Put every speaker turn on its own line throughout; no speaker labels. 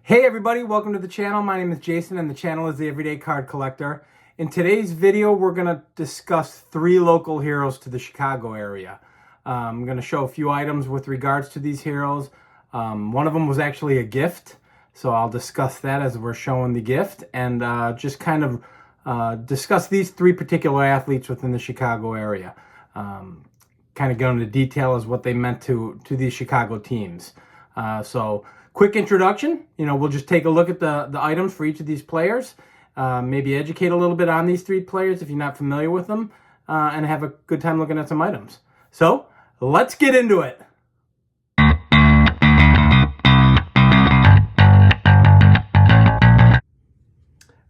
Hey everybody, welcome to the channel. My name is Jason and the channel is The Everyday Card Collector. In today's video, we're going to discuss 3 local heroes to the Chicago area. I'm going to show a few items with regards to these heroes. One of them was actually a gift, so I'll discuss that as we're showing the gift and just kind of discuss these 3 particular athletes within the Chicago area. Kind of go into detail as what they meant to these Chicago teams. So quick introduction, we'll just take a look at the items for each of these players, maybe educate a little bit on these 3 players if you're not familiar with them, and have a good time looking at some items. So let's get into it.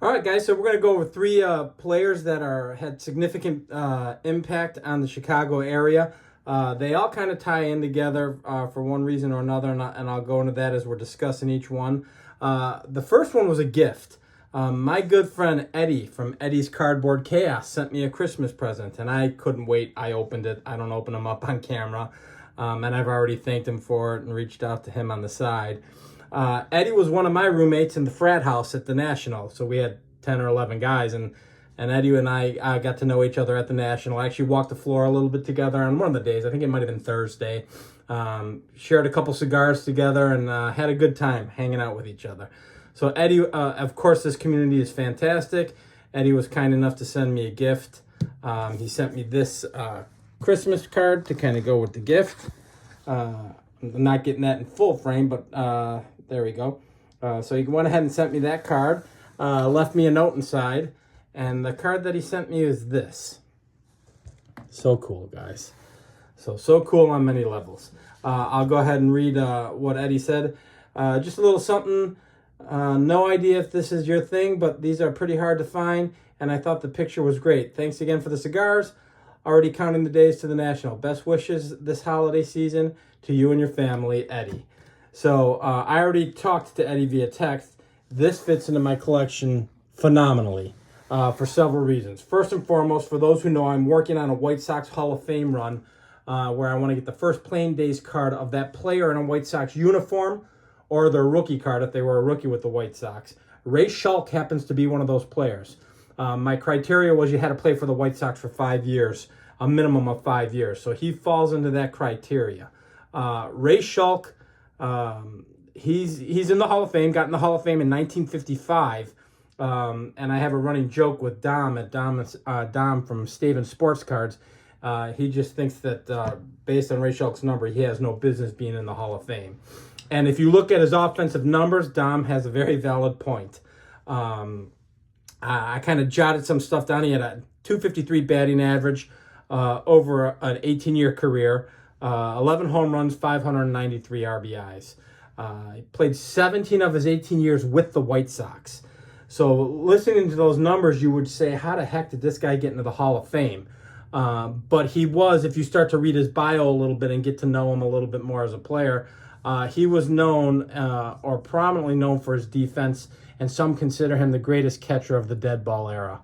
All right, guys, so we're going to go over 3 players that had significant impact on the Chicago area. They all kind of tie in together for one reason or another, and I'll go into that as we're discussing each one. The first one was a gift. My good friend Eddie from Eddie's Cardboard Chaos sent me a Christmas present, and I couldn't wait. I opened it. I don't open them up on camera, and I've already thanked him for it and reached out to him on the side. Eddie was one of my roommates in the frat house at the National, so we had 10 or 11 guys, and Eddie and I got to know each other at the National. I actually walked the floor a little bit together on one of the days. I think it might have been Thursday. Shared a couple cigars together and had a good time hanging out with each other. So Eddie, of course, this community is fantastic. Eddie was kind enough to send me a gift. He sent me this Christmas card to kind of go with the gift. I'm not getting that in full frame, but there we go. So he went ahead and sent me that card. Left me a note inside. And the card that he sent me is this. So cool, guys. So cool on many levels. I'll go ahead and read what Eddie said. Just a little something. No idea if this is your thing, but these are pretty hard to find. And I thought the picture was great. Thanks again for the cigars. Already counting the days to the National. Best wishes this holiday season to you and your family, Eddie. So I already talked to Eddie via text. This fits into my collection phenomenally. For several reasons. First and foremost, for those who know, I'm working on a White Sox Hall of Fame run where I want to get the first Playing Days card of that player in a White Sox uniform or their rookie card if they were a rookie with the White Sox. Ray Schulk happens to be one of those players. My criteria was you had to play for the White Sox for 5 years, a minimum of 5 years. So he falls into that criteria. Ray Schulk, he's in the Hall of Fame, got in the Hall of Fame in 1955. And I have a running joke with Dom from Staven Sports Cards. He just thinks that based on Ray Schulk's number, he has no business being in the Hall of Fame. And if you look at his offensive numbers, Dom has a very valid point. I kind of jotted some stuff down. He had a 253 batting average over an 18-year career, 11 home runs, 593 RBIs. He played 17 of his 18 years with the White Sox. So listening to those numbers, you would say, how the heck did this guy get into the Hall of Fame? But he was, if you start to read his bio a little bit and get to know him a little bit more as a player, he was known or prominently known for his defense, and some consider him the greatest catcher of the dead ball era.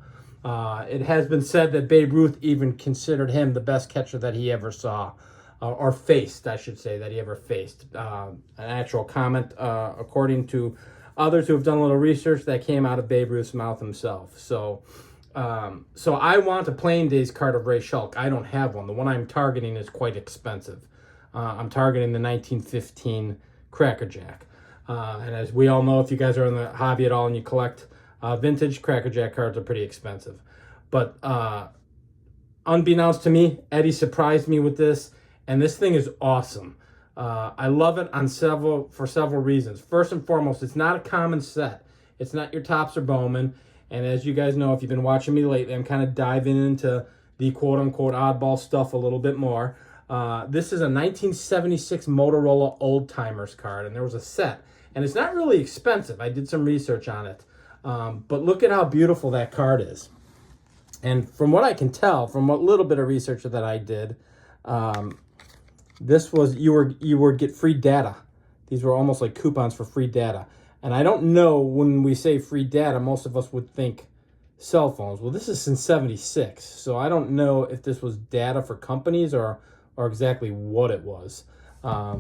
It has been said that Babe Ruth even considered him the best catcher that he ever saw, or faced, I should say, that he ever faced. An actual comment, according to others who have done a little research, that came out of Babe Ruth's mouth himself. So I want a Playing Days card of Ray Schulk. I don't have one. The one I'm targeting is quite expensive. I'm targeting the 1915 Cracker Jack. And as we all know, if you guys are in the hobby at all and you collect vintage Cracker Jack cards, are pretty expensive. But unbeknownst to me, Eddie surprised me with this, and this thing is awesome. I love it for several reasons. First and foremost, it's not a common set. It's not your Topps or Bowman. And as you guys know, if you've been watching me lately, I'm kind of diving into the quote-unquote oddball stuff a little bit more. This is a 1976 Motorola Old Timers card, and there was a set. And it's not really expensive. I did some research on it. But look at how beautiful that card is. And from what I can tell, from what little bit of research that I did, this was, you would get free data. These were almost like coupons for free data. And I don't know, when we say free data, most of us would think cell phones. Well, this is since 76, so I don't know if this was data for companies or exactly what it was. I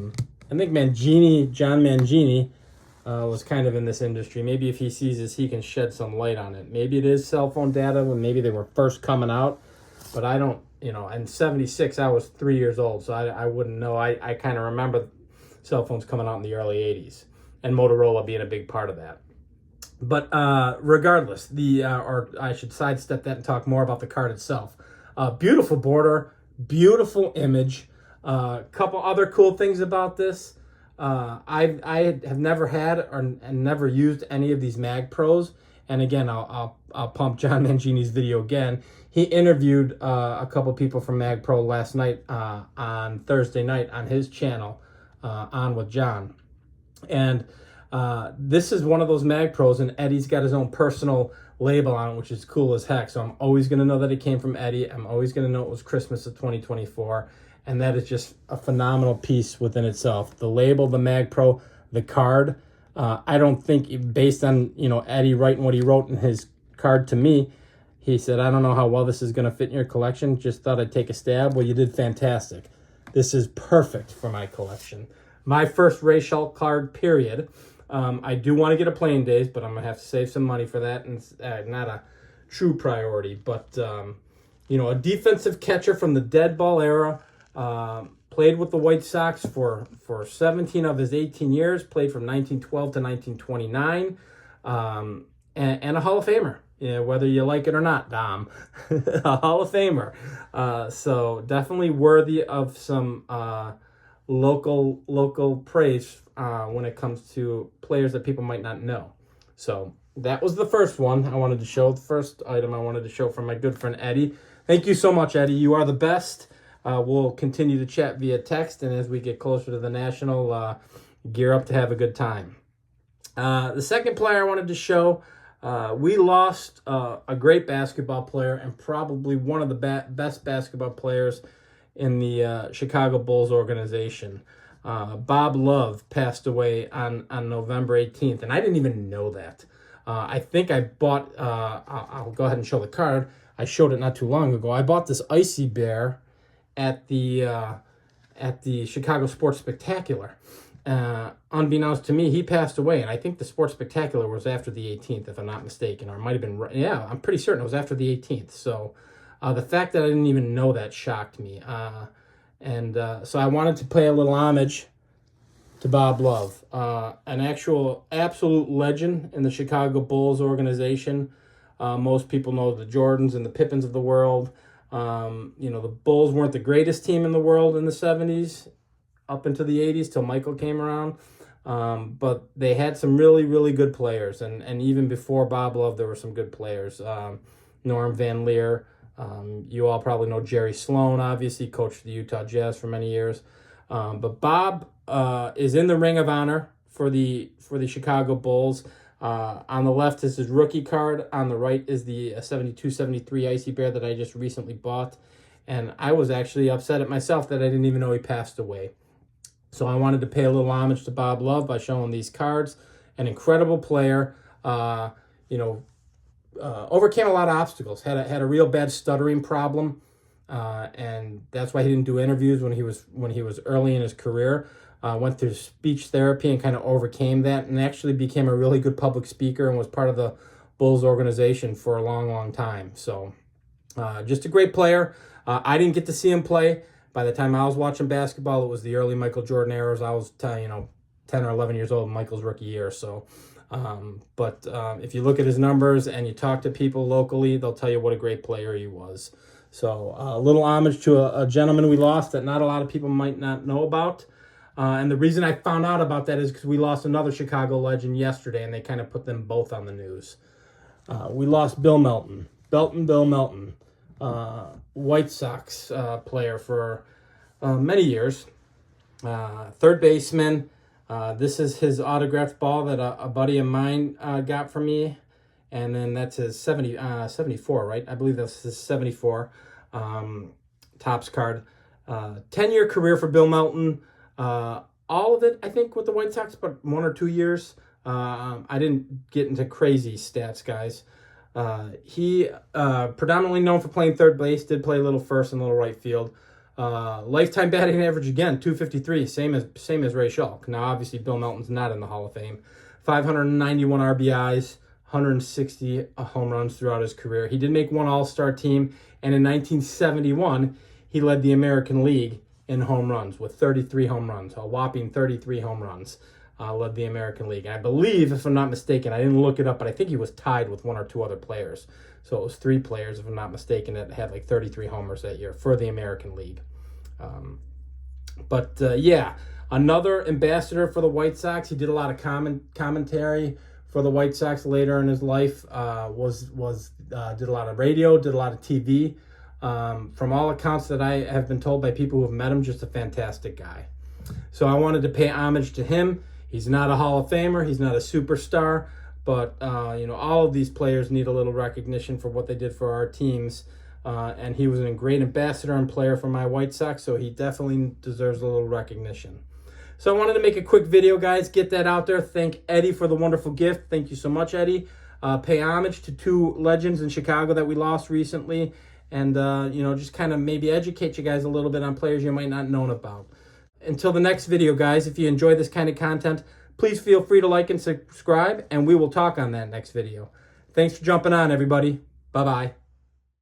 think John Mangini was kind of in this industry. Maybe if he sees this, he can shed some light on it. Maybe it is cell phone data when maybe they were first coming out, but I don't, in 76, I was 3 years old, so I wouldn't know. I kind of remember cell phones coming out in the early 80s and Motorola being a big part of that. But regardless, or I should sidestep that and talk more about the card itself. Beautiful border, beautiful image. Couple other cool things about this. I have never had and never used any of these Mag Pros. And again, I'll pump John Mangini's video again. He interviewed a couple people from Mag Pro last night on Thursday night on his channel, On With John. And this is one of those Mag Pros, and Eddie's got his own personal label on it, which is cool as heck. So I'm always going to know that it came from Eddie. I'm always going to know it was Christmas of 2024. And that is just a phenomenal piece within itself. The label, the Mag Pro, the card. I don't think, based on Eddie writing what he wrote in his card to me, he said, I don't know how well this is going to fit in your collection. Just thought I'd take a stab. Well, you did fantastic. This is perfect for my collection. My first Ray Schulk card, period. I do want to get a Playing Days, but I'm going to have to save some money for that, and not a true priority. But, a defensive catcher from the dead ball era, played with the White Sox for 17 of his 18 years, played from 1912 to 1929, and a Hall of Famer. Whether you like it or not, Dom. A Hall of Famer. So definitely worthy of some local praise when it comes to players that people might not know. So that was the first one I wanted to show. The first item I wanted to show from my good friend Eddie. Thank you so much, Eddie. You are the best. We'll continue to chat via text, and as we get closer to the National, gear up to have a good time. The second player I wanted to show, we lost a great basketball player and probably one of the best basketball players in the Chicago Bulls organization. Bob Love passed away on November 18th, and I didn't even know that. I think I bought, I'll go ahead and show the card. I showed it not too long ago. I bought this Icy Bear at the Chicago Sports Spectacular. Unbeknownst to me, he passed away, and I think the Sports Spectacular was after the 18th, if I'm not mistaken, or it might have been, yeah, I'm pretty certain it was after the 18th. So the fact that I didn't even know that shocked me. So I wanted to pay a little homage to Bob Love, an actual absolute legend in the Chicago Bulls organization. Most people know the Jordans and the Pippins of the world. The Bulls weren't the greatest team in the world in the 70s, up into the 80s till Michael came around. But they had some really, really good players. And even before Bob Love, there were some good players. Norm Van Leer. You all probably know Jerry Sloan, obviously, coached the Utah Jazz for many years. But Bob is in the Ring of Honor for the Chicago Bulls. On the left is his rookie card. On the right is the 72-73 Icy Bear that I just recently bought. And I was actually upset at myself that I didn't even know he passed away. So I wanted to pay a little homage to Bob Love by showing these cards. An incredible player, overcame a lot of obstacles. Had a real bad stuttering problem, and that's why he didn't do interviews when he was early in his career. Went through speech therapy and kind of overcame that, and actually became a really good public speaker and was part of the Bulls organization for a long, long time. So just a great player. I didn't get to see him play. By the time I was watching basketball, it was the early Michael Jordan eras. I was 10 or 11 years old in Michael's rookie year. So, but if you look at his numbers and you talk to people locally, they'll tell you what a great player he was. So a little homage to a gentleman we lost that not a lot of people might not know about. And the reason I found out about that is because we lost another Chicago legend yesterday, and they kind of put them both on the news. We lost Bill Melton. Bill Melton. White Sox player for many years. Third baseman. This is his autographed ball that a buddy of mine got for me. And then that's his 74, right? I believe that's his 74 Topps card. 10-year career for Bill Melton. All of it, I think, with the White Sox, but 1 or 2 years. I didn't get into crazy stats, guys. He predominantly known for playing third base, did play a little first and a little right field. Lifetime batting average, again, .253, same as Ray Schulk. Now, obviously, Bill Melton's not in the Hall of Fame. 591 RBIs, 160 home runs throughout his career. He did make one All-Star team, and in 1971, he led the American League in home runs with 33 home runs, a whopping 33 home runs. Led the American League. And I believe, if I'm not mistaken, I didn't look it up, but I think he was tied with one or two other players. So it was 3 players, if I'm not mistaken, that had like 33 homers that year for the American League. Yeah, another ambassador for the White Sox. He did a lot of commentary for the White Sox later in his life. Did a lot of radio, did a lot of TV. From all accounts that I have been told by people who have met him, just a fantastic guy. So I wanted to pay homage to him. He's not a Hall of Famer. He's not a superstar. But, all of these players need a little recognition for what they did for our teams. And he was a great ambassador and player for my White Sox, so he definitely deserves a little recognition. So I wanted to make a quick video, guys. Get that out there. Thank Eddie for the wonderful gift. Thank you so much, Eddie. Pay homage to 2 legends in Chicago that we lost recently. And, just kind of maybe educate you guys a little bit on players you might not know about. Until the next video, guys, if you enjoy this kind of content, please feel free to like and subscribe, and we will talk on that next video. Thanks for jumping on, everybody. Bye-bye.